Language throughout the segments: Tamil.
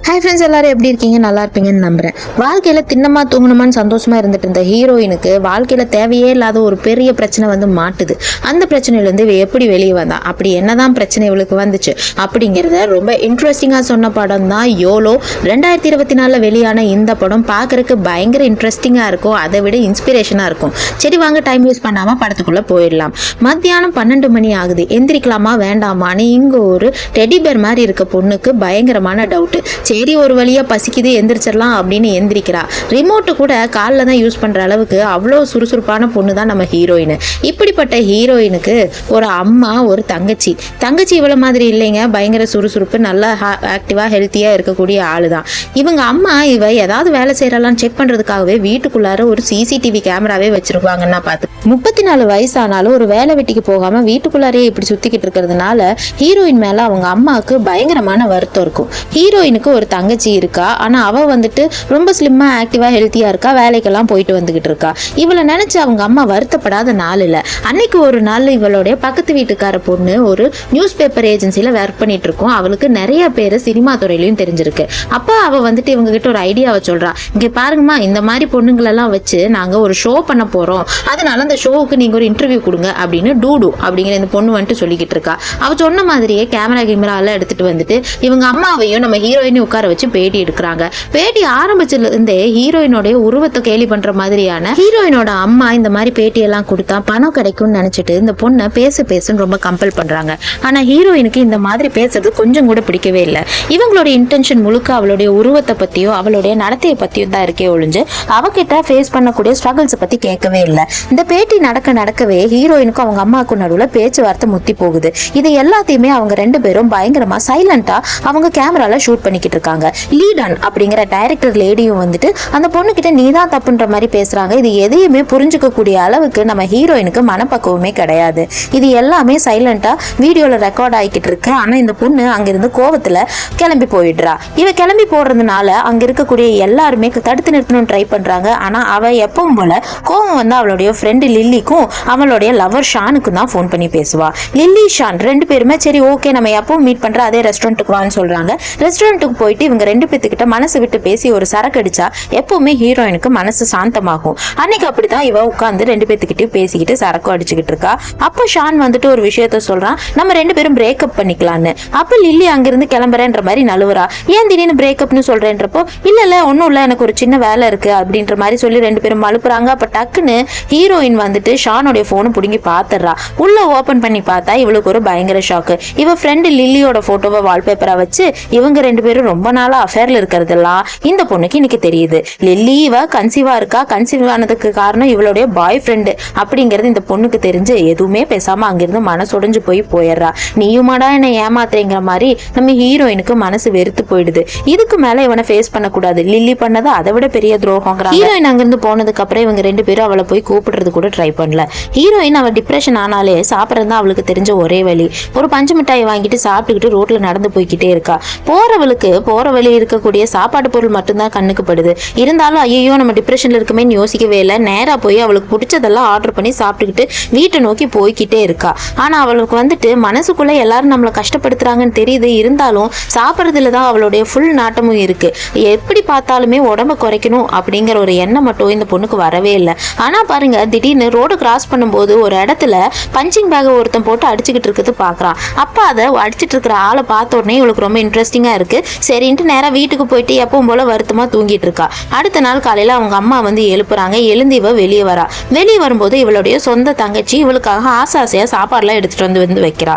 ஹாய் ஃப்ரெண்ட்ஸ், எல்லாரும் எப்படி இருக்கீங்க? நல்லா இருப்பீங்கன்னு நம்புறேன். வாழ்க்கையில் தின்னமா தூங்கணுமான்னு சந்தோஷமா இருந்துட்டு இருந்த ஹீரோயினுக்கு வாழ்க்கையில் தேவையே இல்லாத ஒரு பெரிய பிரச்சனை வந்து மாட்டுது. அந்த பிரச்சனையிலேருந்து இவ எப்படி வெளியே வந்தா, அப்படி என்னதான் பிரச்சனை இவளுக்கு வந்துச்சு அப்படிங்கிறத ரொம்ப இன்ட்ரெஸ்டிங்காக சொன்ன படம் தான் யோலோ. 2024 வெளியான இந்த படம் பார்க்கறதுக்கு பயங்கர இன்ட்ரெஸ்டிங்காக இருக்கும், அதை விட இன்ஸ்பிரேஷனாக இருக்கும். சரி வாங்க, டைம் வேஸ்ட் பண்ணாமல் படத்துக்குள்ளே போயிடலாம். மத்தியானம் 12 மணி ஆகுது. எந்திரிக்கலாமா வேண்டாமான்னு இங்கே ஒரு டெடிபேர் மாதிரி இருக்க பொண்ணுக்கு பயங்கரமான டவுட்டு. சரி ஒரு வழியாக பசிக்குது எந்திரிச்சிடலாம் அப்படின்னு எந்திரிக்கிறா. ரிமோட்டு கூட காலில் தான் யூஸ் பண்ணுற அளவுக்கு அவ்வளோ சுறுசுறுப்பான பொண்ணு தான் நம்ம ஹீரோயின். இப்படிப்பட்ட ஹீரோயினுக்கு ஒரு அம்மா, ஒரு தங்கச்சி இவ்வளோ மாதிரி இல்லைங்க, பயங்கர சுறுசுறுப்பு, நல்லா ஆக்டிவாக ஹெல்த்தியாக இருக்கக்கூடிய ஆள் தான். இவங்க அம்மா இவ ஏதாவது வேலை செய்யறாளான்னு செக் பண்ணுறதுக்காகவே வீட்டுக்குள்ளார ஒரு சிசிடிவி கேமராவே வச்சிருப்பாங்கன்னா பார்த்து 34 வயசானாலும் ஒரு வேலை வெட்டிக்கு போகாமல் வீட்டுக்குள்ளாரே இப்படி சுற்றிக்கிட்டு இருக்கிறதுனால ஹீரோயின் மேலே அவங்க அம்மாவுக்கு பயங்கரமான வருத்தம் இருக்கும். ஹீரோயினுக்கு ஒரு தங்கச்சி இருக்கா, ஆனால் அவள் வந்துட்டு ரொம்ப ஸ்லிம்மாக ஆக்டிவாக ஹெல்த்தியாக இருக்கா, வேலைக்கெல்லாம் போயிட்டு வந்துக்கிட்டு இருக்கா. இவளை நினச்சி அவங்க அம்மா வருத்தப்படாத நாள் இல்லை. அன்னைக்கு ஒரு நாள் இவளுடைய பக்கத்து வீட்டுக்கார பொண்ணு ஒரு நியூஸ் பேப்பர் ஏஜென்சியில் ஒர்க் பண்ணிட்டு இருக்கோம். அவளுக்கு நிறைய பேர் சினிமா துறையிலையும் தெரிஞ்சிருக்கு. அப்போ அவள் வந்துட்டு இவங்க கிட்ட ஒரு ஐடியாவை சொல்கிறா. இங்கே பாருங்கம்மா, இந்த மாதிரி பொண்ணுங்களெல்லாம் வச்சு நாங்கள் ஒரு ஷோ பண்ண போகிறோம், அதனால அந்த ஷோவுக்கு நீங்கள் ஒரு இன்டர்வியூ கொடுங்க அப்படின்னு டூடு அப்படிங்கிற இந்த பொண்ணு வந்துட்டு சொல்லிக்கிட்டு இருக்கா. அவள் சொன்ன மாதிரியே கேமராலாம் எடுத்துட்டு வந்துட்டு இவங்க அம்மாவையும் நம்ம ஹீரோயினையும் உட்கார வச்சு பேட்டி எடுக்கிறாங்க. பேட்டி ஆரம்பிச்சதுல இருந்தே ஹீரோயினோடைய உருவத்தை கேலி பண்ற மாதிரியான ஹீரோயினோட அம்மா இந்த மாதிரி பேட்டியெல்லாம் கொடுத்தா பணம் கிடைக்கும்னு நினைச்சிட்டு இந்த பொண்ணை பேசுன்னு ரொம்ப கம்பல் பண்றாங்க. ஆனா ஹீரோயினுக்கு இந்த மாதிரி பேசுறது கொஞ்சம் கூட பிடிக்கவே இல்லை. இவங்களுடைய இன்டென்ஷன் முழுக்க அவளுடைய உருவத்தை பத்தியோ அவளுடைய நடத்தையை பத்தியும் தான் இருக்கே ஒழிஞ்சு அவகிட்ட ஃபேஸ் பண்ணக்கூடிய ஸ்ட்ரகிள்ஸ் பத்தி கேட்கவே இல்லை. இந்த பேட்டி நடக்கவே ஹீரோயினுக்கும் அவங்க அம்மாவுக்கும் நடுவில் பேச்சுவார்த்தை முத்தி போகுது. இது எல்லாத்தையுமே அவங்க ரெண்டு பேரும் பயங்கரமா சைலண்டா அவங்க கேமரால ஷூட் பண்ணிக்கிட்டு இருக்காங்க. லீடன் அப்படிங்கிற டைரக்டர் லேடியும் வந்துட்டு அந்த பொண்ணு கிட்ட நீதான் தப்புன்ற மாதிரி பேசுறாங்க. இது எதையுமே புரிஞ்சுக்க கூடிய அளவுக்கு நம்ம ஹீரோயினுக்கு மனப்பக்குவமே கிடையாது. இது எல்லாமே சைலண்டா வீடியோல ரெக்கார்ட் ஆகிக்கிட்டு இருக்கு. ஆனா இந்த பொண்ணு அங்கிருந்து கோவத்துல கிளம்பி போயிடுறா. இவ கிளம்பி போடுறதுனால அங்க இருக்கக்கூடிய எல்லாருமே தடுத்து நிறுத்தணும்னு ட்ரை பண்றாங்க. ஆனா அவ எப்பவும் போல கோவம் வந்து அவளுடைய ஃப்ரெண்டு லில்லிக்கும் அவளுடைய லவர் ஷானுக்கும் தான் ஃபோன் பண்ணி பேசுவா. லில்லி ஷான் ரெண்டு பேருமே சரி ஓகே நம்ம எப்பவும் மீட் பண்ற அதே ரெஸ்டாரண்ட்டுக்கு வான்னு சொல்றாங்க. ரெஸ்டாரண்ட்டுக்கு போயிட்டு இவங்க ரெண்டு பேத்துக்கிட்ட மனசு விட்டு பேசி ஒரு சரக்கு அடிச்சா எப்பவுமே ஹீரோயினுக்கு மனசு சாந்தமாகும். அன்னைக்கு அப்படிதான் இவ உட்காந்து ரெண்டு பேத்துக்கிட்டையும் பேசிக்கிட்டு சரக்கு அடிச்சுக்கிட்டு இருக்கா. அப்போ ஷான் வந்துட்டு ஒரு விஷயத்த சொல்றான், நம்ம ரெண்டு பேரும் பிரேக்கப் பண்ணிக்கலான்னு. அப்ப லில்லி அங்கிருந்து கிளம்புறேன்ற மாதிரி நழுவுறா. ஏன் திடீர்னு பிரேக்கப்னு சொல்றேன்றப்போ இல்ல ஒன்னும் இல்ல, எனக்கு ஒரு சின்ன வேலை இருக்கு அப்படின்ற மாதிரி சொல்லி ரெண்டு பேரும் அழுப்புறாங்க. அப்ப டக்குன்னு ஹீரோயின் வந்துட்டு ஷானோடைய போனை பிடுங்கி பாத்துறா. உள்ள ஓபன் பண்ணி பார்த்தா இவளுக்கு ஒரு பயங்கர ஷாக்கு. இவ ஃப்ரெண்டு லில்லியோட போட்டோவை வால்பேப்பரா வச்சு இவங்க ரெண்டு பேரும் ரொம்ப நாளா அஃபேர்ல இருக்கிறதெல்லாம் இந்த பொண்ணுக்கு இன்னைக்கு தெரியுது. லில்லி இவ கன்சீவா இருக்கா, கன்சீவ் ஆனதுக்கு காரணம் இவளுடைய பாய் ஃப்ரெண்டு அப்படிங்கிறது இந்த பொண்ணுக்கு தெரிஞ்சு எதுவுமே பேசாம அங்கிருந்து மனசொடைஞ்சு போயிடுறா. நீயுமாடா என்ன ஏமாத்துறேங்கிற மாதிரி நம்ம ஹீரோயினுக்கு மனசு வெறுத்து போயிடுது. இதுக்கு மேல இவனை ஃபேஸ் பண்ணக்கூடாது, லில்லி பண்ணது அதை விட பெரிய துரோகங்கிறாங்க. ஹீரோயின் அங்கிருந்து போனதுக்கு அப்புறம் இவங்க ரெண்டு பேரும் அவளை போய் கூப்பிடுறது கூட ட்ரை பண்ணல. ஹீரோயின் அவள் டிப்ரெஷன் ஆனாலே சாப்பிட்றது தான் அவளுக்கு தெரிஞ்ச ஒரே வழி. ஒரு பஞ்சு மிட்டாயை வாங்கிட்டு சாப்பிட்டுக்கிட்டு ரோட்ல நடந்து போய்கிட்டே இருக்கா. போறவளுக்கு போற வழி இருக்கக்கூடிய சாப்பாடு பொருள் மட்டும்தான் கண்ணுக்கு படுது. இருந்தாலும் ஐயோ நம்ம டிப்ரெஷன்ல இருக்குமே யோசிக்கவே இல்லை. நேரா போய் அவளுக்கு பிடிச்சதெல்லாம் ஆர்டர் பண்ணி சாப்பிட்டுக்கிட்டு வீட்டை நோக்கி போய்கிட்டே இருக்கா. ஆனா அவளுக்கு வந்துட்டு மனசுக்குள்ள எல்லாரும் நம்மளை கஷ்டப்படுத்துறாங்கன்னு தெரியுது. இருந்தாலும் சாப்பிட்றதுல தான் அவளுடைய ஃபுல் நாட்டமும் இருக்கு. எப்படி பார்த்தாலுமே உடம்ப குறைக்கணும் அப்படிங்கிற ஒரு எண்ணம் மட்டும் இந்த பொண்ணுக்கு வரவே இல்லை. ஆனா பாருங்க, திடீர்னு ரோடு கிராஸ் பண்ணும்போது ஒரு இடத்துல பஞ்சிங் பேக் ஒருத்தன் போட்டு அடிச்சுக்கிட்டு இருக்கிறது பாக்குறான். அப்ப அதை அடிச்சிட்டு இருக்கிற ஆளை பார்த்த உடனே இவளுக்கு ரொம்ப இன்ட்ரெஸ்டிங்கா இருக்கு. சரின்ட்டு நேரா வீட்டுக்கு போயிட்டு எப்பவும் போல வருத்தமா தூங்கிட்டு இருக்கா. அடுத்த நாள் காலையில அவங்க அம்மா வந்து எழுப்புறாங்க. எழுந்து இவ வெளியே வரா. வெளியே வரும்போது இவளுடைய சொந்த தங்கச்சி இவளுக்காக ஆசையா சாப்பாடுலாம் எடுத்துட்டு வந்து வைக்கிறா.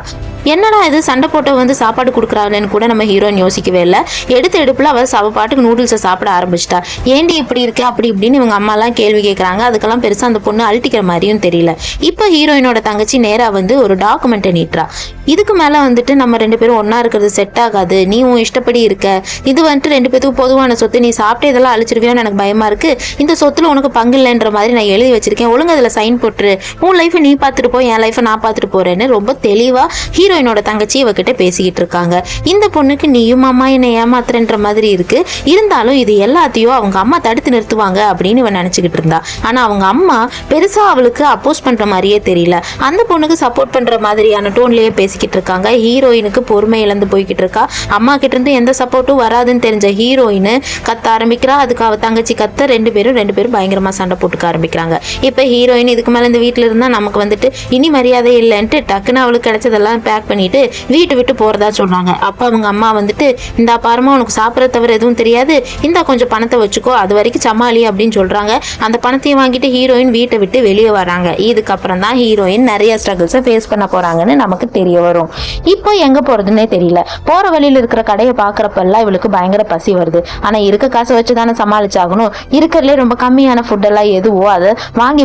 என்னடா இது சண்டை போட்டு வந்து சாப்பாடு கொடுக்குறாங்கன்னு கூட நம்ம ஹீரோயின் யோசிக்கவே இல்லை. எடுப்புல அவள் பாட்டுக்கு நூடுல்ஸை சாப்பிட ஆரம்பிச்சிட்டா. ஏண்டி இப்படி இருக்கு அப்படி இப்படின்னு இவங்க அம்மாலாம் கேள்வி கேட்குறாங்க. அதுக்கெல்லாம் பெருசாக அந்த பொண்ணு அழட்டிக்கிற மாதிரியும் தெரியல. இப்போ ஹீரோயினோட தங்கச்சி நேராக வந்து ஒரு டாக்குமெண்ட்டை நீட்டுறா. இதுக்கு மேலே வந்துட்டு நம்ம ரெண்டு பேரும் ஒன்றா இருக்கிறது செட் ஆகாது, நீ உன் இஷ்டப்படி இருக்க, இது வந்துட்டு ரெண்டு பேத்துக்கும் பொதுவான சொத்து, நீ சாப்பிட்டு இதெல்லாம் அழிச்சிருவியோன்னு எனக்கு பயமா இருக்கு, இந்த சொத்துல உனக்கு பங்கு இல்லைன்ற மாதிரி நான் எழுதி வச்சிருக்கேன், ஒழுங்கு அதில் சைன் போட்டுரு, உன் லைஃபை நீ பார்த்துட்டு போ, என் லைஃபை நான் பார்த்துட்டு போறேன்னு ரொம்ப தெளிவாக ஹீரோயினோட தங்கச்சி இவகிட்ட பேசிக்கிட்டு இருக்காங்க. இந்த பொண்ணுக்கு நீயும் அம்மா என்னை ஏமாத்துறன்ற மாதிரி இருக்கு, இருந்தாலும் இது எல்லாத்தையும் அவங்க அம்மா தடுத்து நிறுத்துவாங்க அப்படின்னு இவன் நினைச்சுக்கிட்டு இருந்தா. ஆனா அவங்க அம்மா பெருசா அவளுக்கு அப்போஸ் பண்ற மாதிரியே தெரியல, அந்த பொண்ணுக்கு சப்போர்ட் பண்ற மாதிரியான டோன்லயே பேசிக்கிட்டு இருக்காங்க. ஹீரோயினுக்கு பொறுமை இழந்து போய்கிட்டு இருக்கா. அம்மா கிட்ட இருந்து எந்த சப்போர்ட்டும் வராதுன்னு தெரிஞ்ச ஹீரோயின் கத்த ஆரம்பிக்கிறா. அதுக்கு அவ தங்கச்சி கத்த ரெண்டு பேரும் பயங்கரமா சண்டை போட்டுக்க ஆரம்பிக்கிறாங்க. இப்ப ஹீரோயின் இதுக்கு மேல இந்த வீட்டுல இருந்தா நமக்கு வந்துட்டு இனி மரியாதை இல்லைன்ட்டு டக்குன்னு அவளுக்கு கிடைச்சதெல்லாம் பேக் பண்ணிட்டு வீட்டு விட்டு போறதா சொல்றாங்க. அப்ப அவங்க அம்மா வந்துட்டு இந்த பாரமா உனக்கு சாப்பிட தவிர எதுவும் தெரியாது, இந்த கொஞ்சம் பணத்தை வச்சுக்கோ, அது வரைக்கும் சமாளி அப்படின்னு சொல்றாங்க. அந்த பணத்தையும் வாங்கிட்டு ஹீரோயின் வீட்டை விட்டு வெளியே வராங்க. இதுக்கப்புறம் தான் ஹீரோயின் நிறைய ஸ்ட்ரகிள்ஸை ஃபேஸ் பண்ண போறாங்கன்னு நமக்கு தெரிய வரும். இப்போ எங்க போறதுன்னே தெரியல. போற வழியில இருக்கிற கடையை பாக்குறப்பெல்லாம் இவளுக்கு பயங்கர பசி வருது. ஆனா இருக்க காசை வச்சுதானே சமாளிச்சாகணும். இருக்கிறதுலே ரொம்ப கம்மியான ஃபுட் எல்லாம் எதுவோ அதை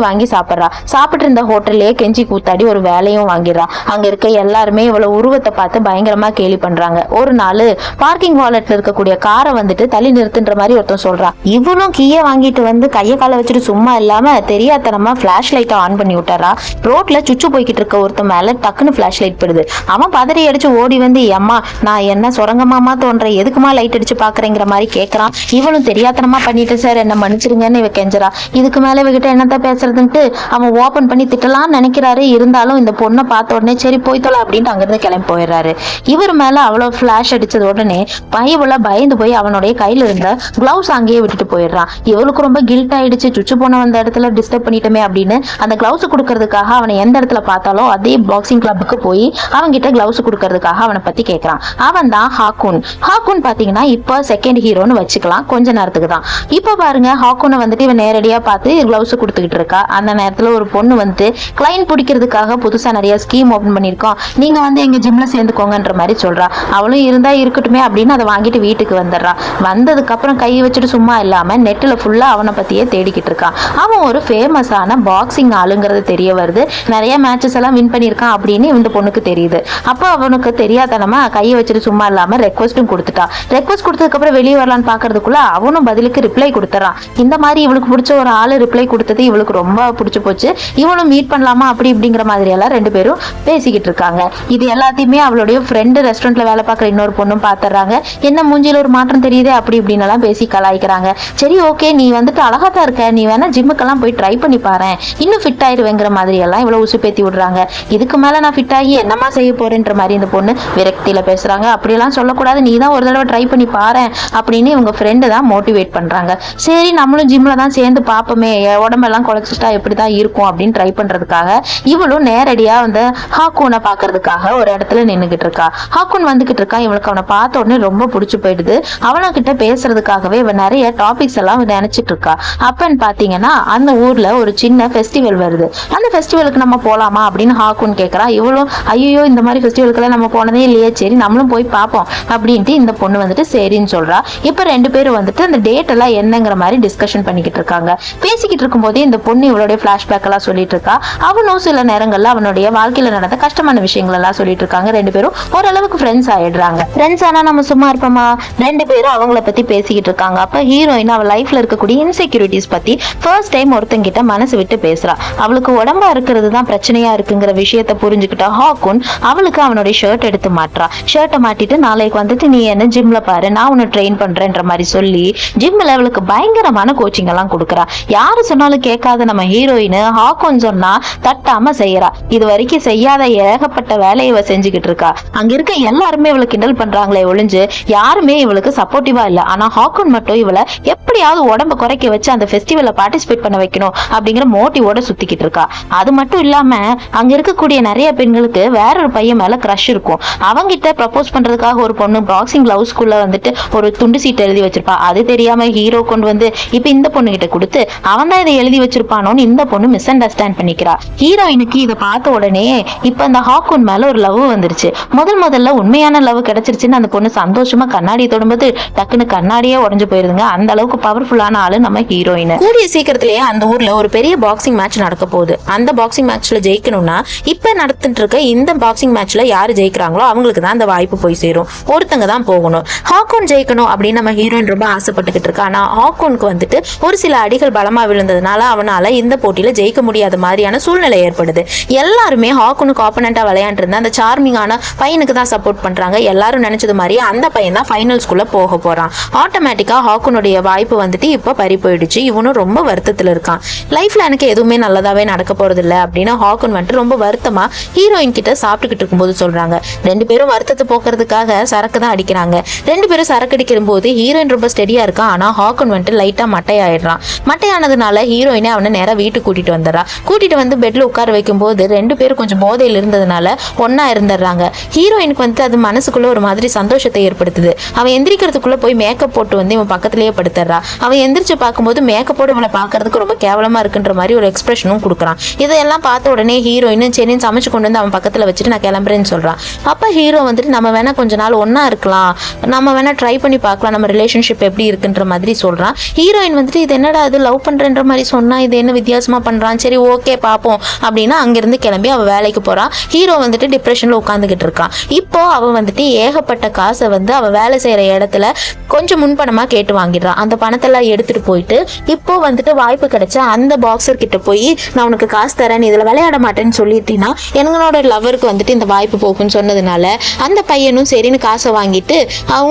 வாங்கி சாப்பிட்றா. சாப்பிட்டு இருந்த ஹோட்டல்லே கெஞ்சி கூத்தாடி ஒரு வேலையும் வாங்கிடுறா. அங்க இருக்க எல்லாருமே இவ்வளவு உருவத்தை பார்த்து பயங்கரமா கேலி பண்றாங்க. ஒரு நாள் பார்க்கிங் வாலெட்ல இருக்கக்கூடிய காரை வந்துட்டு தள்ளி நிறுத்துன்ற மாதிரி ஒருத்தன் சொல்றான். இவளும் கீயை வாங்கிட்டு வந்து கையை காலை வச்சுட்டு சும்மா இல்லாம தெரியாதனமா பிளாஷ் லைட்டை ஆன் பண்ணி விட்டுறா. ரோட்ல சுச்சு போய்கிட்டு இருக்க ஒருத்தன் மேல டக்குன்னு பிளாஷ் லைட் படுது. அவன் பதறி அடிச்சு ஓடி வந்து அம்மா நான் என்ன சுரங்கமாமா தோன்ற எதுக்குமா லைட் அடிச்சு பாக்குறேங்கிற மாதிரி கேட்கறான். இவளும் தெரியாதனமா பண்ணிட்டு சார் என்ன மன்னிச்சிருங்கன்னு இவ கெஞ்சரா. இதுக்கு மேல இவகிட்ட என்னத்த பேசுறதுன்ட்டு அவன் ஓபன் பண்ணி திட்டலாம்னு நினைக்கிறாரு. இருந்தாலும் இந்த பொண்ணை பார்த்த உடனே சரி போய்த்தோல அப்படின்ட்டு அங்கிருந்து கிளம்பி போயிடுறாரு. இவர் மேல அவ்வளவு பிளாஷ் அடிச்சது உடனே பயவுல பயந்து போய் அவனுடைய கையில இருந்த கிளவுஸ் அங்கேயே விட்டுட்டு போயிடுறான். இவளுக்கு ரொம்ப கில்ட் ஆயிடுச்சு, சுச்சு போன வந்த இடத்துல டிஸ்டர்ப் பண்ணிட்டோமே அப்படின்னு அந்த கிளவுஸ் கொடுக்கறதுக்காக அவனை எந்த இடத்துல பார்த்தாலும் அதே பாக்ஸிங் கிளப்புக்கு போய் அவன்கிட்ட கிளவுஸ் கொடுக்கறதுக்காக அவனை பத்தி கேட்கறான். அவன் தான் ஹாக்கூன். ஹாக்கூன் பாத்தீங்கன்னா இப்ப செகண்ட் ஹீரோன்னு வச்சுக்கலாம், கொஞ்ச நேரத்துக்கு தான். இப்ப பாருங்க ஹாக்கூனை வந்துட்டு இவன் நேரடியா பார்த்து கிளவுஸ் கொடுத்துக்கிட்டு இருக்கா. அந்த நேரத்துல ஒரு பொண்ணு வந்துட்டு கிளைண்ட் பிடிக்கிறதுக்காக புதுசா நிறைய ஸ்கீம் ஓபன் பண்ணிருக்கோம், நீங்க வந்து எங்க ஜிம்ல சேர்ந்துக்கோங்கன்ற மாதிரி சொல்றா. அவளும் இருந்தா இருக்கட்டுமே அப்படின்னு அதை வாங்கிட்டு வீட்டுக்கு வந்துடுறா. வந்ததுக்கு அப்புறம் கை வச்சுட்டு சும்மா இல்லாம நெட்ல ஃபுல்லா அவனை பத்தியே தேடிக்கிட்டு இருக்கான். அவன் ஒரு ஃபேமஸான பாக்ஸிங் ஆளுங்கிறது தெரிய வருது. நிறைய மேட்சஸ் எல்லாம் வின் பண்ணிருக்கான் அப்படின்னு இந்த பொண்ணுக்கு தெரியுது. அப்போ அவனுக்கு தெரியாதனமா கையை வச்சுட்டு சும்மா இல்லாம ரெக்வஸ்டும் கொடுத்துட்டா. ரெக்வஸ்ட் கொடுத்ததுக்கு அப்புறம் வெளியே வரலான்னு பாக்குறதுக்குள்ள அவனும் பதிலுக்கு ரிப்ளை கொடுத்துறான். இந்த மாதிரி இவளுக்கு பிடிச்ச ஒரு ஆளு ரிப்ளை கொடுத்தது இவளுக்கு ரொம்ப பிடிச்சு போச்சு. இவனும் மீட் பண்ணலாமா அப்படி இப்படிங்கிற மாதிரி எல்லாம் ரெண்டு பேரும் பேசிக்கிட்டு இருக்காங்க. இது எல்லாத்தையுமே அவளுடைய ஃப்ரெண்டு ரெஸ்டாரண்ட்ல வேலை பார்க்குற இன்னொரு பொண்ணும் பாத்துறாங்க. என்ன மூஞ்சில ஒரு மாற்றம் தெரியுது அப்படி இப்படின்னு எல்லாம் பேசி கலாய்க்கிறாங்க. சரி ஓகே நீ வந்துட்டு அழகா தான் இருக்க, நீ வேணா ஜிம்முக்கெல்லாம் போய் ட்ரை பண்ணி பாரு, இன்னும் ஃபிட் ஆயிருவேங்கிற மாதிரி எல்லாம் இவ்வளவு உசுப்பேத்தி விடுறாங்க. இதுக்கு மேல நான் ஃபிட் ஆகி என்னமா செய்ய போறேன்ற மாதிரி இந்த பொண்ணு விரக்தியில பேசுறாங்க. அப்படியெல்லாம் சொல்லக்கூடாது, நீ தான் ஒரு தடவை ட்ரை பண்ணி பாரு அப்படின்னு இவங்க ஃப்ரெண்டு தான் மோட்டிவேட் பண்றாங்க. சரி நம்மளும் ஜிம்ல தான் சேர்ந்து பார்ப்போமே, உடம்பெல்லாம் குறைச்சிட்டா எப்படிதான் இருக்கும் அப்படின்னு ட்ரை பண்றதுக்காக இவளும் நேரடியா வந்து ஹாக்கூனை பாக்குறதுக்காக ஒரு இடத்துல நின்னுகிட்டு இருக்கா. ஹாக்கூன் வந்துகிட்டு இருக்கா. இவளுக்கு அவனை பார்த்த உடனே ரொம்ப பிடிச்சு போயிடுது. அவனகிட்ட பேசுறதுக்காகவே இவன் நிறைய டாபிக்ஸ் எல்லாம் நினைச்சிட்டு இருக்கா. அப்பன்னு பாத்தீங்கன்னா அந்த ஊர்ல ஒரு சின்ன ஃபெஸ்டிவல் வருது. அந்த ஃபெஸ்டிவலுக்கு நம்ம போலாமா அப்படின்னு ஹாக்கூன் கேட்கறா. இவளும் ஐயோ இந்த மாதிரி ஃபெஸ்டிவலுக்குலாம் நம்ம போனதே இல்லையே, சரி நம்மளும் போய் பார்ப்போம் அப்படின்ட்டு இந்த பொண்ணு வந்துட்டு சரின்னு சொல்றா. இப்ப ரெண்டு பேரும் வந்துட்டு அந்த டேட் எல்லாம் என்னங்கிற மாதிரி டிஸ்கஷன் பண்ணிக்கிட்டு இருக்காங்க. பேசிக்கிட்டு இருக்கும் போதே இந்த பொண்ணு இவளுடைய பிளாஷ்பேக் எல்லாம் சொல்லிட்டு இருக்கா. அவனும் சில நேரங்கள்ல அவனுடைய வாழ்க்கையில நடந்த கஷ்டமான விஷயங்கள் எல்லாம் சொல்லிட்டு இருக்காங்க. ரெண்டு பேரும் ஓரளவுக்கு ஃப்ரெண்ட்ஸ் ஆயிடுறாங்க. ஃப்ரெண்ட்ஸ் ஆனா நம்ம சும்மா இருப்போமா, ரெண்டு பேரும் அவங்கள பத்தி பேசிக்கிட்டு இருக்காங்க. அப்ப ஹீரோயின் அவ லைஃப்ல இருக்கக்கூடிய இன்செக்யூரிட்டிஸ் பத்தி ஃபர்ஸ்ட் டைம் ஒருத்தங்கிட்ட மனசு விட்டு பேசுறா. அவளுக்கு உடம்பா இருக்கிறது தான் பிரச்சனையா இருக்குங்கிற விஷயத்த புரிஞ்சுக்கிட்ட ஹாக்கூன் அவளுக்கு அவனுடைய ஷர்ட் எடுத்து மாட்டுறா. ஷர்ட்டை மாட்டிட்டு நாளைக்கு வந்துட்டு நீ என்ன ஜிம்ல பாரு, நான் உன்னை ட்ரெயின் பண்றேன்ற மாதிரி சொல்லி ஜிம்ல அவளுக்கு பயங்கரமான கோச்சிங் எல்லாம் கொடுக்குறா. யாரு சொன்னாலும் கேட்காத நம்ம ஹீரோயின் ஹாக்கூன் சொன்னா தட்டாம செய்யறா. இது வரைக்கும் செய்யாத ஏகப்பட்ட வேலையை இவ செஞ்சுக்கிட்டு இருக்கா. அங்க இருக்க எல்லாருமே இவளை கிண்டல் பண்றாங்களே ஒழிஞ்சு யாருமே இவளுக்கு சப்போர்ட்டிவா இல்ல. ஆனா ஹாக்கூன் மட்டும் இவளை எப்படியாவது உடம்ப குறைக்க வச்சு அந்த ஃபெஸ்டிவல்ல பார்ட்டிசிபேட் பண்ண வைக்கணும் அப்படிங்கிற மோட்டிவோட சுத்திக்கிட்டு இருக்கா. அது மட்டும் இல்லாம அங்க இருக்கக்கூடிய நிறைய பெண்களுக்கு வேற ஒரு பையன் மேல கிரஷ் இருக்கும். அவங்கிட்ட ப்ரப்போஸ் பண்றதுக்காக ஒரு பொண்ணு பாக்ஸிங் கிளவுஸ்குள்ள வந்துட்டு ஒரு துண்டு சீட் எழுதி வச்சிருப்பா. அது தெரியாம ஹீரோ கொண்டு வந்து இப்ப இந்த பொண்ணு கிட்ட கொடுத்து அவன் தான் இதை எழுதி வச்சிருப்பானோன்னு இந்த பொண்ணு மிஸ் அண்டர்ஸ்டாண்ட் பண்ணிக்கிறா. ஹீரோயினுக்கு இதை பார்த்த உடனே இப்ப இந்த ஹாக்கூன் மேல ஒரு லவ் வந்துருச்சு. முதல்ல உண்மையான லவ் கிடைச்சிருச்சுன்னு அந்த பொண்ணு சந்தோஷமா கண்ணாடியை தொடும்போது டக்குன்னு கண்ணாடியே உடஞ்சு போயிருதுங்க. அந்த அளவுக்கு பவர்ஃபுல்லான ஆளு நம்ம ஹீரோயின். கூடிய சீக்கிரத்திலேயே அந்த ஊர்ல ஒரு பெரிய பாக்ஸிங் மேட்ச் நடக்க போகுது. அந்த பாக்ஸிங் மேட்ச்ல ஜெயிக்கணும்னா இப்ப நடந்துட்டு இருக்க இந்த பாக்ஸிங் மேட்ச்ல யாரு ஜெயிக்கிறாங்களோ அவங்களுக்கு தான் அந்த வாய்ப்பு போய் சேரும். ஒருத்தங்க தான் போகணும். ஹாக்கூன் ஜெயிக்கணும் அப்படின்னு நம்ம ஹீரோயின் ரொம்ப ஆசைப்பட்டுக்கிட்டு இருக்கா. ஆனா ஹாக்கூனுக்கு வந்துட்டு ஒரு சில அடிகள் பலமா விழுந்ததுனால அவனால இந்த போட்டியில ஜெயிக்க முடியாத மாதிரியான சூழ்நிலை ஏற்படுது. எல்லாருமே ஹாக்கூனுக்கு ஆப்போனண்டா விளையாண்டு வந்து அந்த சார்மிங்கான பையனுக்கு தான் சப்போர்ட் பண்றாங்க. எல்லாரும் நினைச்சது மாதிரி அந்த பையன் தான் ஃபைனல்ஸ்குள்ள போக போறான். ஆட்டோமேட்டிக்கா ஹாக்குனுடைய வாய்ப்பு வந்துட்டு இப்ப பறி போயிடுச்சு. இவனும் ரொம்ப வருத்தத்துல இருக்கான். லைஃப்ல எனக்கு எதுவுமே நல்லதாவே நடக்க போறது இல்லை அப்படின்னு ஹாக்குன் வந்துட்டு ரொம்ப வருத்தமா ஹீரோயின் கிட்ட சாப்பிட்டுக்கிட்டு இருக்கும்போது சொல்றாங்க. ரெண்டு பேரும் வருத்தத்தை போக்குறதுக்காக சரக்கு தான் அடிக்கிறாங்க. ரெண்டு பேரும் சரக்கு அடிக்கும் போது ஹீரோயின் ரொம்ப ஸ்டெடியா இருக்கா. ஆனா ஹாக்குன் வந்துட்டு லைட்டா மட்டையாயிடுறான். மட்டையானதுனால ஹீரோயினை அவனை நேரா வீட்டுக்கு கூட்டிட்டு வந்துடுறா. கூட்டிட்டு வந்து பெட்ல உட்கார வைக்கும் போது ரெண்டு பேரும் கொஞ்சம் போதையில் இருந்ததுனால ஒன்னா இருந்துடுறாங்க. ஹீரோயினுக்கு வந்துட்டு அது மனசுக்குள்ள ஒரு மாதிரி சந்தோஷத்தை ஏற்படுத்துது. அவன் எந்திரிக்கிறதுக்குள்ள போய் மேக்கப் போட்டு வந்து இவன் பக்கத்திலேயே படுத்துறா. அவன் எந்திரிச்சு பார்க்கும்போது மேக்கப்போடு இவனை பார்க்கறதுக்கு ரொம்ப கேவலமா இருக்குன்ற மாதிரி ஒரு எக்ஸ்பிரஷனும் கொடுக்குறான். இதையெல்லாம் பார்த்த உடனே ஹீரோயின் சரின்னு சமைச்சு கொண்டு வந்து அவன் பக்கத்துல வச்சுட்டு நான் கிளம்புறேன்னு சொல்றான். அப்ப ஹீரோ வந்துட்டு நம்ம வேணா கொஞ்ச நாள் ஒன்னா இருக்கலாம், நம்ம வேணா ட்ரை பண்ணி பார்க்கலாம், நம்ம ரிலேஷன்ஷிப் எப்படி இருக்குன்ற மாதிரி சொல்றான். ஹீரோயின் வந்துட்டு இது என்னடா அது லவ் பண்றேன்ற மாதிரி சொன்னா, இது என்ன வித்தியாசமா பண்றான், சரி ஓகே பாப்போம் அப்படின்னா அங்கிருந்து கிளம்பி அவ வேலைக்கு போறான். ஹீரோ வந்துட்டு டிப்ரெஷன்ல உட்காந்துக்கிட்டு இருக்கான். இப்போ அவன் வந்துட்டு ஏகப்பட்ட காசை வந்து அவ வேலை செய்யற இடத்துல கொஞ்சம் முன்பணமா கேட்டு வாங்கிடுறான். அந்த பணத்தெல்லாம் எடுத்துட்டு போயிட்டு இப்போ வந்துட்டு வாய்ப்பு கிடைச்சா அந்த பாக்ஸர் கிட்ட போய் நான் உனக்கு காசு தரேன், இதுல விளையாட மாட்டேன்னு சொல்லிட்டீங்கன்னா என்னோட லவருக்கு வந்துட்டு இந்த வாய்ப்பு போக்குன்னு சொன்னதுனால அந்த பையனும் சரின்னு காசை வாங்கிட்டு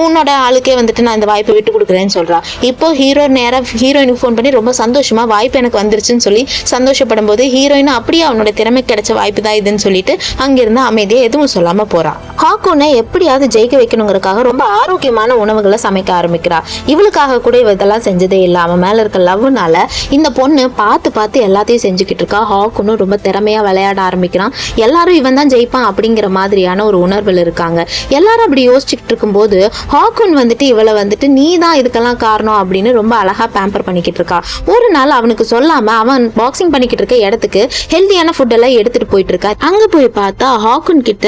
உன்னோட ஆளுக்கே வந்துட்டு நான் இந்த வாய்ப்பை விட்டு கொடுக்குறேன்னு சொல்றான். இப்போ ஹீரோ நேரா ஹீரோயினுக்கு ஃபோன் பண்ணி ரொம்ப சந்தோஷமா வாய்ப்பு எனக்கு வந்துருச்சுன்னு சொல்லி சந்தோஷப்படும் போது ஹீரோயின் அப்படியே அவனோட திறமை கிடைச்ச வாய்ப்பு தான் இதுன்னு சொல்லிட்டு அங்கிருந்து அமைதியா எதுவும் சொல்லாம போறான். ஹாக்குனை எப்படியாவது ஜெயிக்க வைக்கணுங்கிறதுக்காக ரொம்ப ஆரோக்கியமான உணவுகளை சமைக்க ஆரம்பிக்கிறா. இவளுக்காக கூட இவ இதெல்லாம் செஞ்சதே இல்லை. அவன் மேல இருக்க லவ்னால இந்த பொண்ணு பார்த்து பார்த்து எல்லாத்தையும் செஞ்சுக்கிட்டு இருக்கா. ஹாக்குனும் ரொம்ப திறமையா விளையாட ஆரம்பிக்கிறான். எல்லாரும் இவன் தான் ஜெயிப்பான் அப்படிங்கிற மாதிரியான ஒரு உணர்வில் இருக்காங்க. எல்லாரும் அப்படி யோசிச்சுக்கிட்டு இருக்கும்போது ஹாக்குன் வந்துட்டு இவளை வந்துட்டு நீ தான் இதுக்கெல்லாம் காரணம் அப்படின்னு ரொம்ப அழகா பேம்பர் பண்ணிக்கிட்டு இருக்கா. ஒரு நாள் அவனுக்கு சொல்லாம அவன் பாக்ஸிங் பண்ணிக்கிட்டு இருக்க இடத்துக்கு ஹெல்தியான ஃபுட் எல்லாம் எடுத்துட்டு போயிட்டு இருக்கா. அங்க போய் பார்த்தா ஹாக்குன் கிட்ட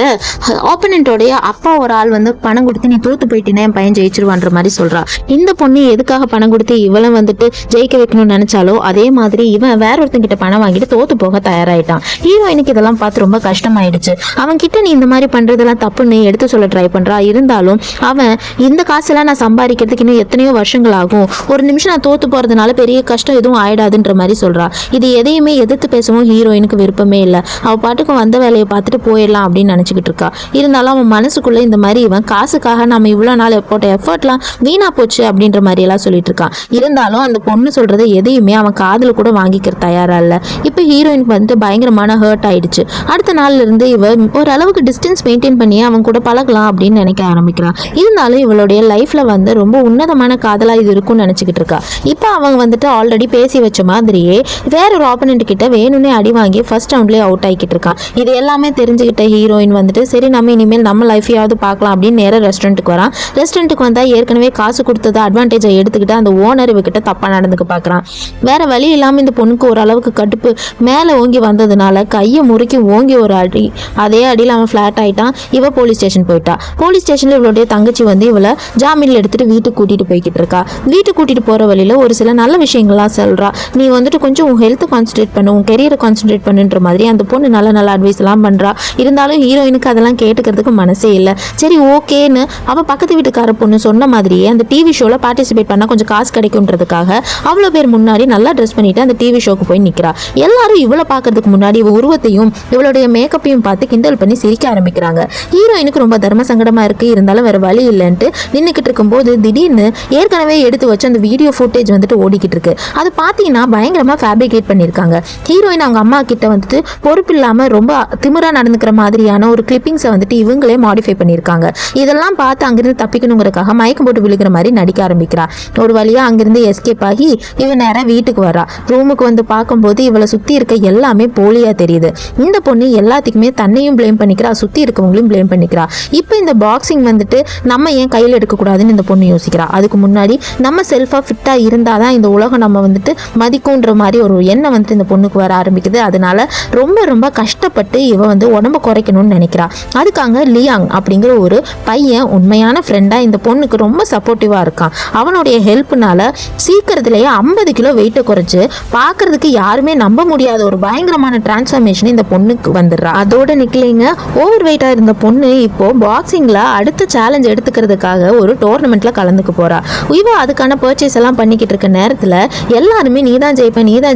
ஆப்பனண்டோடைய அப்பா ஒரு ஆள் வந்து பணம் கொடுத்து நீ தோத்து போயிட்டீங்கன்னா என் பையன் ஜெயிச்சிருவான்ற மாதிரி சொல்றா. இந்த பொண்ணு எதுக்காக பணம் கொடுத்து இவளை வந்துட்டு ஜெயிக்க வைக்கணும்னு நினைச்சாலோ அதே மாதிரி இவன் வேற ஒருத்தங்கிட்ட பணம் வாங்கிட்டு தோத்து போக தயாராயிட்டான். ஹீரோயினுக்கு இதெல்லாம் பார்த்து ரொம்ப கஷ்டமாயிடுச்சு. அவன் கிட்ட நீ இந்த மாதிரி பண்றதெல்லாம் தப்புன்னு எடுத்து சொல்ல ட்ரை பண்றா. இருந்தாலும் அவன் இந்த காசெல்லாம் நான் சம்பாதிக்கிறதுக்கு இன்னும் எத்தனையோ வருஷங்கள் ஆகும், ஒரு நிமிஷம் நான் தோத்து போறதுனால பெரிய கஷ்டம் எதுவும் ஆயிடாதுன்ற மாதிரி சொல்றா. இது எதையுமே எதிர்த்து பேசவும் ஹீரோயினுக்கு விருப்பமே இல்லை. அவ பாட்டுக்கு வந்த வேலையை பார்த்துட்டு போயிடலாம் அப்படின்னு நினைச்சுக்கிட்டு இருக்கா. இருந்தாலும் அவன் மனசுக்குள்ள இந்த மாதிரி இவன் காசுக்காக நம்ம இவ்வளவு நாள் போட்ட எஃபர்ட்லாம் வீணா போச்சு அப்படின்ற மாதிரி எல்லாம் சொல்லிட்டு இருக்கான். இருந்தாலும் அந்த பொண்ணு சொல்றது எதையுமே அவன் காதுல கூட வாங்கிக்கிற தயாரா இல்ல. இப்ப ஹீரோயினுக்கு வந்துட்டு பயங்கரமான ஹர்ட் ஆயிடுச்சு. அடுத்த நாள்ல இருந்து இவ ஒரு அளவுக்கு டிஸ்டன்ஸ் மெயின்டைன் பண்ணி அவன் கூட பழகலாம் அப்படின்னு நினைக்க ஆரம்பிக்கிறான். இருந்தாலும் இவளுடைய லைஃப்ல வந்து ரொம்ப உன்னதமான காதலா இது இருக்கும்னு நினைச்சுக்கிட்டு இருக்கா. இப்ப அவங்க வந்துட்டு ஆல்ரெடி பேசி வச்ச மாதிரியே வேற ஒரு ஆப்பனண்ட் கிட்ட வேணும்னே அடி வாங்கி ஃபர்ஸ்ட் ரவுண்ட்லயே அவுட் ஆகிக்கிட்டு இருக்கான். இது எல்லாமே தெரிஞ்சுக்கிட்ட ஹீரோயின் வந்துட்டு சரி நம்ம இனிமேல் நம்ம லைஃபையாவது பார்க்கலாம் அப்படின்னு நேரம் ரெஸ்டாரண்ட்டுக்கு வரான். ரெஸ்டாரண்ட்டுக்கு வந்தா ஏற்கனவே காசு கொடுத்ததை அட்வான்டேஜை எடுத்துக்கிட்டு அந்த ஓனர் இவகிட்ட தப்பா நடந்துக்க பாக்குறான். வேற வழி இல்லாம இந்த பொண்ணுக்கு ஓரளவுக்கு கடுப்பு மேல ஓங்கி வந்ததுனால கையை முறுக்கி ஓங்கி ஒரு அடி, அதே அடியில் அவன் ஃபிளாட் ஆயிட்டான். இவ போலீஸ் ஸ்டேஷன் போயிட்டா. போலீஸ் ஸ்டேஷன்ல இவளுடைய தங்கச்சி வந்து இவளை ஜாமீன்ல எடுத்துட்டு வீட்டுக்கு கூட்டிட்டு போய்கிட்டு இருக்கா. வீட்டுக்கு கூட்டிட்டு போற வழியில ஒரு சில நல்ல விஷயங்கள்லாம் சொல்றா. நீ வந்துட்டு கொஞ்சம் உன் ஹெல்த் கான்சென்ட்ரேட் பண்ணு, உன் கெரியரை கான்சென்ட்ரேட் பண்ணுன்ற மாதிரி அந்த பொண்ணு நல்ல நல்ல அட்வைஸ் எல்லாம் பண்றா. இருந்தாலும் ஹீரோயினுக்கு அதெல்லாம் கேட்டுக்கிறதுக்கு மனசே இல்லை. சரி ஓகேன்னு அவ பக்கத்து வீட்டுக்கார பொண்ணு சொன்ன மாதிரியே அந்த டிவி ஷோல பார்ட்டிசிபேட் பண்ணா கொஞ்சம் காசு கிடைக்கும்ன்றதுக்காக அவ்வளோ பேர் முன்னாடி நல்லா ட்ரெஸ் பண்ணிட்டு அந்த டிவி ஷோக்கு போய் நிற்கிறா. எல்லாரும் இவளை பார்க்கறதுக்கு முன்னாடி இவ உருவத்தையும் இவளுடைய மேக்கப்பையும் பார்த்து கிண்டல் பண்ணி சிரிக்க ஆரம்பிக்கிறாங்க. ஹீரோயினுக்கு ரொம்ப தர்ம சங்கடமா இருக்கு. இருந்தாலும் வேற வழி இல்லைன்ட்டு நின்றுக்கிட்டு இருக்கும்போது திடீர்னு ஏற்கனவே எடுத்து வச்சு அந்த வீடியோ ஃபுட்டேஜ் வந்துட்டு ஓடிக்கிட்டு இருக்கு. அது பார்த்தீங்கன்னா பயங்கரமா ஃபேப்ரிகேட் பண்ணியிருக்காங்க. ஹீரோயின் அவங்க அம்மா கிட்ட வந்துட்டு பொறுப்பு இல்லாம ரொம்ப திமிரா நடந்துக்கிற மாதிரியான ஒரு கிளிப்பிங்ஸை வந்துட்டு இவங்களே மாடிஃபை பண்ணியிருக்காங்க. இதெல்லாம் பார்த்து அங்கிருந்து தப்பிக்கணுங்கிறதுக்காக மயக்கம் போட்டு விழுகிற மாதிரி நடிக்க ஆரம்பிக்கிறா. ஒரு வழியா அங்கிருந்து எஸ்கேப் ஆகி இவன் நேரம் வீட்டுக்கு வரா. ரூமுக்கு வந்து பார்க்கும்போது இவளை சுத்தி இருக்க எல்லாமே போலியா தெரியுது. இந்த பொண்ணு எல்லாத்துக்குமே தன்னையும் பிளேம் பண்ணிக்கிறா, சுத்தி இருக்கவங்களையும் பிளேம் பண்ணிக்கிறா. இப்போ இந்த பாக்ஸிங் வந்துட்டு நம்ம ஏன் கையில் எடுக்கக்கூடாதுன்னு இந்த பொண்ணு யோசிக்கிறா. அதுக்கு முன்னாடி நம்ம செல்ஃபா ஃபிட்டா இருந்தாதான் இந்த உலகம் நம்ம வந்துட்டு மதிக்கும்ன்ற மாதிரி ஒரு எண்ணம் வந்துட்டு இந்த பொண்ணுக்கு வர ஆரம்பிக்குது. அதனால ரொம்ப ரொம்ப கஷ்டப்பட்டு இவ வந்து உடம்ப குறைக்கணும்னு நினைக்கிறா. அதுக்காக லியாங் அப்படிங்கிற ஒரு பையன் உண்மையான ஃப்ரெண்டா இந்த பொண்ணுக்கு ரொம்ப சப்போர்ட்டிவா இருக்கான். அவனுடைய ஹெல்ப்னால சீக்கிரத்திலேயே 50 கிலோ வெயிட்டை குறைச்சு பார்க்கறதுக்கு யாருமே நம்ப முடியாத ஒரு பயங்கரமான டிரான்ஸ்ஃபர்மேஷன் இந்த பொண்ணுக்கு வந்துடுறா. அதோட நிக்கலைங்க, ஓவர் வெயிட்டா இருந்த பொண்ணு இப்போ பாக்ஸிங்ல அடுத்த சேலஞ்ச் எடுத்துக்கிறதுக்காக ஒரு டோர்னமெண்ட்ல கலந்துக்க போறா. இவ அதுக்கான பர்ச்சேஸ் எல்லாம் பண்ணிக்கிட்டு இருக்க நேரத்துல எல்லாருமே நீதான்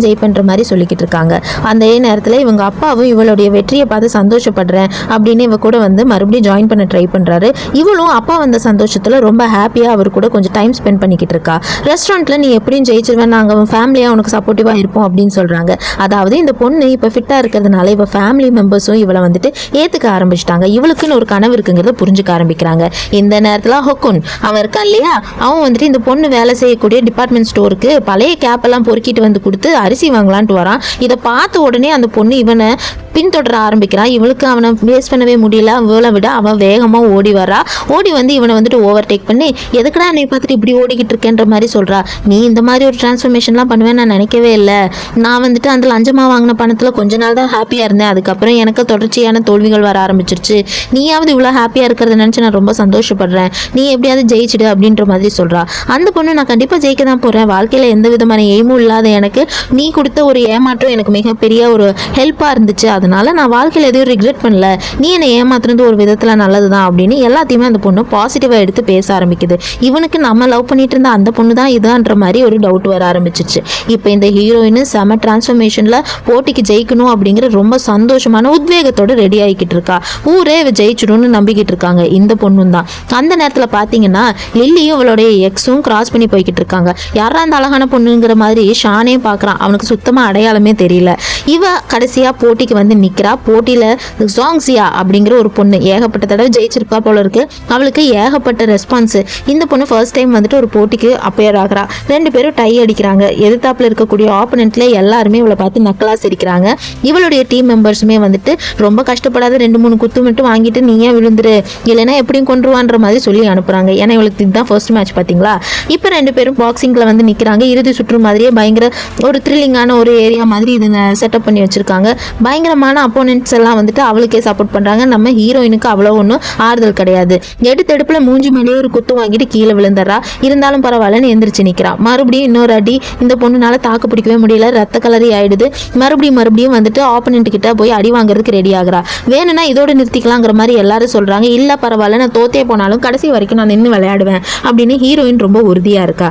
ஜெயிப்பன்ற மாதிரி சொல்லிக்கிட்டு இருக்காங்க. அந்த நேரத்துல இவங்க அப்பாவும் இவளுடைய வெற்றியை பார்த்து சந்தோஷப்படுற ஆசைப்படுறேன் அப்படின்னு இவ கூட வந்து மறுபடியும் ஜாயின் பண்ண ட்ரை பண்ணுறாரு. இவளும் அப்பா வந்த சந்தோஷத்தில் ரொம்ப ஹாப்பியாக அவர் கூட கொஞ்சம் டைம் ஸ்பெண்ட் பண்ணிக்கிட்டு இருக்கா. ரெஸ்டாரண்ட்டில் நீ எப்படியும் ஜெயிச்சிருவேன், நாங்கள் ஃபேமிலியாக உனக்கு சப்போர்ட்டிவாக இருப்போம் அப்படின்னு சொல்கிறாங்க. அதாவது இந்த பொண்ணு இப்போ ஃபிட்டாக இருக்கிறதுனால இவ ஃபேமிலி மெம்பர்ஸும் இவளை வந்துட்டு ஏற்றுக்க ஆரம்பிச்சிட்டாங்க. இவளுக்குன்னு ஒரு கனவு இருக்குங்கிறத புரிஞ்சுக்க ஆரம்பிக்கிறாங்க. இந்த நேரத்தில் ஹொக்குன் அவன் இருக்கான் இல்லையா, அவன் வந்துட்டு இந்த பொண்ணு வேலை செய்யக்கூடிய டிபார்ட்மெண்ட் ஸ்டோருக்கு பழைய கேப்பெல்லாம் பொறுக்கிட்டு வந்து கொடுத்து அரிசி வாங்கலான்ட்டு வரான். இதை பார்த்த உடனே அந்த பொண்ணு இவனை பின்தொடர ஆரம்பிக்கிறான். இவளுக்கு அவனை வேஸ்ட் பண்ணவே முடியல. இவளை விட அவன் வேகமாக ஓடி வரா. ஓடி வந்து இவனை வந்துட்டு ஓவர்டேக் பண்ணி எதுக்குடா என்னை பார்த்துட்டு இப்படி ஓடிக்கிட்டு இருக்கேன்ற மாதிரி சொல்கிறா. நீ இந்த மாதிரி ஒரு டிரான்ஸ்ஃபர்மேஷன்லாம் பண்ணுவேன் நான் நினைக்கவே இல்லை. நான் வந்துட்டு அந்த லஞ்சமாக வாங்கின பணத்தில் கொஞ்ச நாள் தான் ஹாப்பியாக இருந்தேன். அதுக்கப்புறம் எனக்கு தொடர்ச்சியான தோல்விகள் வர ஆரம்பிச்சிருச்சு. நீயாவது இவ்வளோ ஹாப்பியாக இருக்கிறத நினச்சி நான் ரொம்ப சந்தோஷப்படுறேன். நீ எப்படியாவது ஜெயிச்சிடு அப்படின்ற மாதிரி சொல்கிறா. அந்த பொண்ணு நான் கண்டிப்பாக ஜெயிக்க தான் போகிறேன். வாழ்க்கையில் எந்த விதமான எய்மும் இல்லாத எனக்கு நீ கொடுத்த ஒரு ஏமாற்றம் எனக்கு மிகப்பெரிய ஒரு ஹெல்ப்பாக இருந்துச்சு. அதனால நான் வாழ்க்கையில் எதுவும் ரிக்ரெட் பண்ணல. நீ என்னை ஏமாத்துறது ஒரு விதத்தில் நல்லது தான் அப்படின்னு எல்லாத்தையுமே அந்த பொண்ணு பாசிட்டிவாக எடுத்து பேச ஆரம்பிக்குது. இவனுக்கு நம்ம லவ் பண்ணிட்டு இருந்த அந்த பொண்ணு தான் இதான்ற மாதிரி ஒரு டவுட் வர ஆரம்பிச்சிச்சு. இப்போ இந்த ஹீரோயின் செம டிரான்ஸ்ஃபர்மேஷனில் போட்டிக்கு ஜெயிக்கணும் அப்படிங்கிற ரொம்ப சந்தோஷமான உத்வேகத்தோடு ரெடி ஆகிக்கிட்டு இருக்கா. ஊரே இவ ஜெயிச்சிடும்னு நம்பிக்கிட்டு இருக்காங்க. இந்த பொண்ணும் தான். அந்த நேரத்தில் பார்த்தீங்கன்னா லில்லியும் அவளுடைய எக்ஸும் கிராஸ் பண்ணி போய்கிட்டு இருக்காங்க. யாரா அந்த அழகான பொண்ணுங்கிற மாதிரி ஷானே பார்க்குறான். அவனுக்கு சுத்தமாக அடையாளமே தெரியல. இவ கடைசியாக போட்டிக்கு வந்து நிற்கிறா. போட்டியில் ஜாங்ஸியா அப்படிங்கிற ஒரு பொண்ணு ஏகப்பட்ட தடவை ஜெயிச்சிருப்பா போல இருக்கு. அவளுக்கு ஏகப்பட்ட ரெஸ்பான்ஸ். இந்த பொண்ணு ஃபர்ஸ்ட் டைம் வந்துட்டு ஒரு போட்டிக்கு அப்பேர் ஆகிறா. ரெண்டு பேரும் டை அடிக்கிறாங்க. எதிர்த்தாப்புல இருக்கக்கூடிய ஆப்போனன்ட்ல எல்லாருமே இவளை பார்த்து நக்கலா சிரிக்கிறாங்க. இவளுடைய டீம் மெம்பர்ஸுமே வந்துட்டு ரொம்ப கஷ்டப்படாத 2-3 குத்து மட்டும் வாங்கிட்டு நீயே விழுந்துரு, இல்லைன்னா எப்படியும் கொண்டுருவான்ற மாதிரி சொல்லி அனுப்புறாங்க. ஏன்னா இவளுக்கு இதுதான் ஃபர்ஸ்ட் மேட்ச் பார்த்தீங்களா. இப்போ ரெண்டு பேரும் பாக்ஸிங்கில் வந்து நிற்கிறாங்க. இறுதி சுற்று மாதிரியே பயங்கர ஒரு த்ரில்லிங்கான ஒரு ஏரியா மாதிரி இது செட்டப் பண்ணி வச்சிருக்காங்க. பயங்கரமான அப்போனன்ட்ஸ் எல்லாம் வந்துட்டு அவளுக்கே சப்போர்ட் பண்ணுறாங்க. நம்ம ஹீரோயினுக்கு அவ்வளோ ஒன்றும் ஆறுதல் கிடையாது. எடுத்தெடுப்பில் மூஞ்சி மேலேயே ஒரு குத்து வாங்கிட்டு கீழே விழுந்துடுறா. இருந்தாலும் பரவாயில்லன்னு எந்திரிச்சு நிற்கிறா. மறுபடியும் இன்னொரு அடி இந்த பொண்ணுனால தாக்கு பிடிக்கவே முடியல. ரத்த கலரி ஆயிடுது. மறுபடியும் வந்துட்டு ஆப்போனன்ட் கிட்ட போய் அடி வாங்குறதுக்கு ரெடி ஆகுறா. வேணும்னா இதோட நிறுத்திக்கலாங்கிற மாதிரி எல்லாரும் சொல்றாங்க. இல்ல பரவாயில்ல, நான் தோத்தே போனாலும் கடைசி வரைக்கும் நான் நின்று விளையாடுவேன் அப்படின்னு ஹீரோயின் ரொம்ப உறுதியா இருக்கா.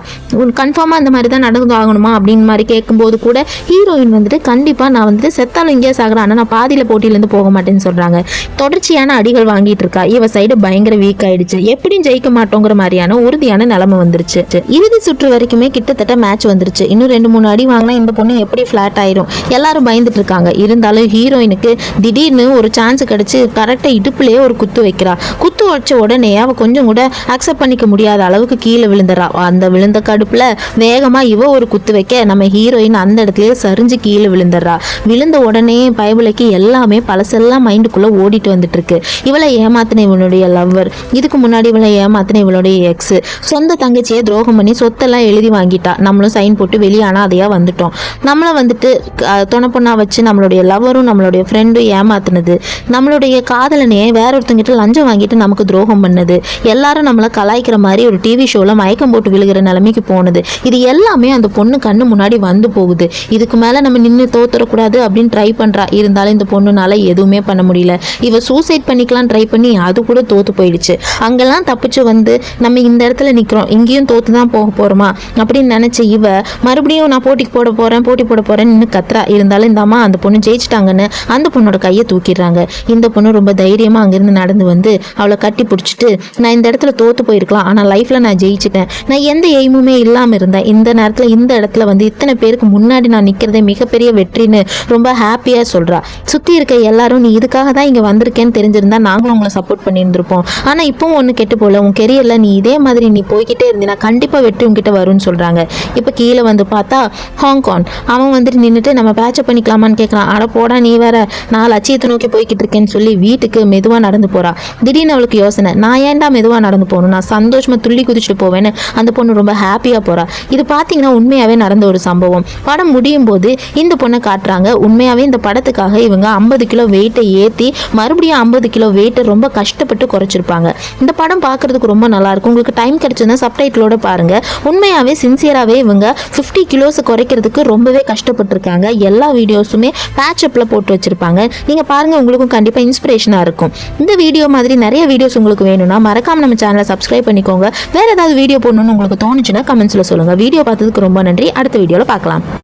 கன்ஃபார்மா இந்த மாதிரி தான் நடந்து ஆகணுமா அப்படின்னு மாதிரி கேட்கும்போது கூட ஹீரோயின் வந்துட்டு கண்டிப்பா நான் வந்துட்டு செத்தாலும் இங்கே சாகுறேன், ஆனால் நான் பாதியில போட்டியிலேருந்து போக மாட்டேன்னு சொல்றாங்க. தொடர்ச்சியான அடிகள் வாங்கிட்டு இருக்கா. இவ சைடு பயங்கர வீக் ஆயிடுச்சு. எப்படியும் ஜெயிக்க மாட்டோங்கிற மாதிரியான உறுதியான நிலைமை வந்துருச்சு. இறுதி சுற்று வரைக்குமே கிட்டத்தட்ட மேட்ச் வந்துருச்சு. இன்னும் 2-3 அடி வாங்கினா இந்த பொண்ணு எப்படி ஃபிளாட் ஆயிரும். எல்லாரும் பயந்துட்டு இருக்காங்க. இருந்தாலும் ஹீரோயினுக்கு திடீர்னு ஒரு சான்ஸ் கிடைச்சு கரெக்டாக இடுப்புலேயே ஒரு குத்து வைக்கிறா. குத்து வச்ச உடனே அவ கொஞ்சம் கூட அக்செப்ட் பண்ணிக்க முடியாத அளவுக்கு கீழே விழுந்துறா. அந்த விழுந்த கடுப்புல வேகமா இவ ஒரு குத்து வைக்க நம்ம ஹீரோயின் அந்த இடத்துலயே சரிஞ்சு கீழே விழுந்துடுறா. விழுந்த உடனே பயபுலைக்கு எல்லாமே பழசெல்லாம் மைண்டுக்குள்ள ஓடிட்டு வந்துட்டு இருக்கு. இவளை ஏமாத்தின இவனுடைய லவ்வர், இதுக்கு முன்னாடி இவளை ஏமாத்தின இவளுடைய எக்ஸ், சொந்த தங்கச்சியை துரோகம் பண்ணி சொத்தெல்லாம் எழுதி வாங்கிட்டா. நம்மளும் சைன் போட்டு வெளியானா அதையா வந்துட்டோம். நம்மளை வந்துட்டு துணைப்பொண்ணா வச்சு நம்மளுடைய லவ்வரும் நம்மளுடைய ஃப்ரெண்டும் ஏமாத்தினது, நம்மளுடைய காதலனையே வேற ஒருத்தங்கிட்ட லஞ்சம் வாங்கிட்டு நமக்கு துரோகம் பண்ணது, எல்லாரும் நம்மளை கலாய்க்கிற மாதிரி ஒரு டிவி ஷோவில் மயக்கம் போட்டு விழுகிற நிலைமைக்கு போனது, இது எல்லாமே அந்த பொண்ணு கண்ணு முன்னாடி வந்து போகுது. இதுக்கு மேலே நம்ம நின்று தோத்துறக்கூடாது அப்படின்னு ட்ரை பண்ணுறா. இருந்தாலும் இந்த பொண்ணுனால எதுவுமே பண்ண முடியல. இவ சூசைட் பண்ணிக்கலாம் ட்ரை பண்ணி அது கூட தோத்து போயிடுச்சு. அங்கெல்லாம் தப்பிச்சு வந்து நம்ம இந்த இடத்துல நிற்கிறோம், இங்கேயும் தோத்து தான் போக போகிறோமா அப்படின்னு நினச்ச இவ மறுபடியும் நான் போட்டி போட போகிறேன்னு நின்று கத்துறா. இருந்தாலும் இந்த அம்மா அந்த பொண்ணு ஜெயிச்சிட்டாங்கன்னு அந்த பொண்ணோட கையை தூக்கிடுறாங்க. இந்த பொண்ணு ரொம்ப தைரியமாக அங்கேருந்து நடந்து வந்து அவளை கட்டி பிடிச்சிட்டு நான் இந்த இடத்துல தோத்து போயிருக்கலாம், ஆனால் லைஃப்பில் நான் ஜெயிச்சிட்டேன், நான் எந்த எய்முமே இல்லாமல் இருந்தேன், இந்த நேரத்தில் இந்த இடத்துல வந்து இத்தனை பேருக்கு முன்னாடி நான் நிற்கிறதே மிகப்பெரிய வெற்றின்னு ரொம்ப ஹாப்பியாக சொல்கிறா. சுற்றி இருக்க எல்லாரும் நீ இதுக்காக தான் இங்கே வந்திருக்கேன்னு தெரிஞ்சிருந்தா நாங்களும் உங்களை சப்போர்ட் பண்ணியிருந்திருப்போம், ஆனால் இப்போவும் ஒன்று கெட்டு போல, உன் கெரியரில் நீ இதே மாதிரி நீ போய்கிட்டே இருந்தீனா கண்டிப்பாக வெற்றி உங்ககிட்ட வரும்னு சொல்கிறாங்க. இப்போ கீழே வந்து பார்த்தா ஹாங்காங் அவன் வந்துட்டு நின்றுட்டு நம்ம பேட்சப் பண்ணிக்கலாமான்னு கேட்குறான். அட போடா நீ வேற, நான் லட்சியத்தை நோக்கி போய்கிட்டு இருக்கேன்னு சொல்லி வீட்டுக்கு மெதுவாக நடந்து போகிறா. திடீர்னு அவளுக்கு யோசனை, நான் ஏன்டா மெதுவாக நடந்து போகணும், நான் சந்தோஷமாக துள்ளி குதிச்சுட்டு போவேன்னு அந்த பொண்ணு ரொம்ப ஹாப்பியாக போகிறா. இது பார்த்தீங்கன்னா உண்மையாகவே நடந்த ஒரு சம்பவம். படம் முடியும் போது இந்த பொண்ணை காட்டுறாங்க. உண்மையாகவே இந்த படத்துக்காக இவங்க 50 கிலோ வெயிட்டை ஏற்றி மறுபடியும் 50 கிலோ வெயிட்டை ரொம்ப கஷ்டப்பட்டு குறைச்சிருப்பாங்க. இந்த படம் பார்க்குறதுக்கு ரொம்ப நல்லாயிருக்கும். உங்களுக்கு டைம் கிடைச்சதுன்னா சப்டைட்டிலோட பாருங்கள். உண்மையாகவே சின்சியராகவே இவங்க 50 கிலோஸ் குறைக்கிறதுக்கு ரொம்பவே கஷ்டப்பட்டிருக்காங்க. எல்லா வீடியோஸுமே பேட்சப்பில் போட்டு வச்சுருப்பாங்க. நீங்கள் பாருங்கள், உங்களுக்கும் கண்டிப்பாக இன்ஸ்பிரேஷனாக இருக்கும். இந்த வீடியோ மாதிரி நிறைய வீடியோஸ் உங்களுக்கு வேணும்னா மறக்காம நம்ம சேனலை சப்ஸ்கிரைப் பண்ணிக்கோங்க. வேறு ஏதாவது வீடியோ போடணும்னு உங்களுக்கு தோணுச்சுன்னா கமெண்ட்ஸில் சொல்லுங்கள். வீடியோ பார்த்ததுக்கு ரொம்ப நன்றி. அடுத்த வீடியோவில் பார்க்கலாம்.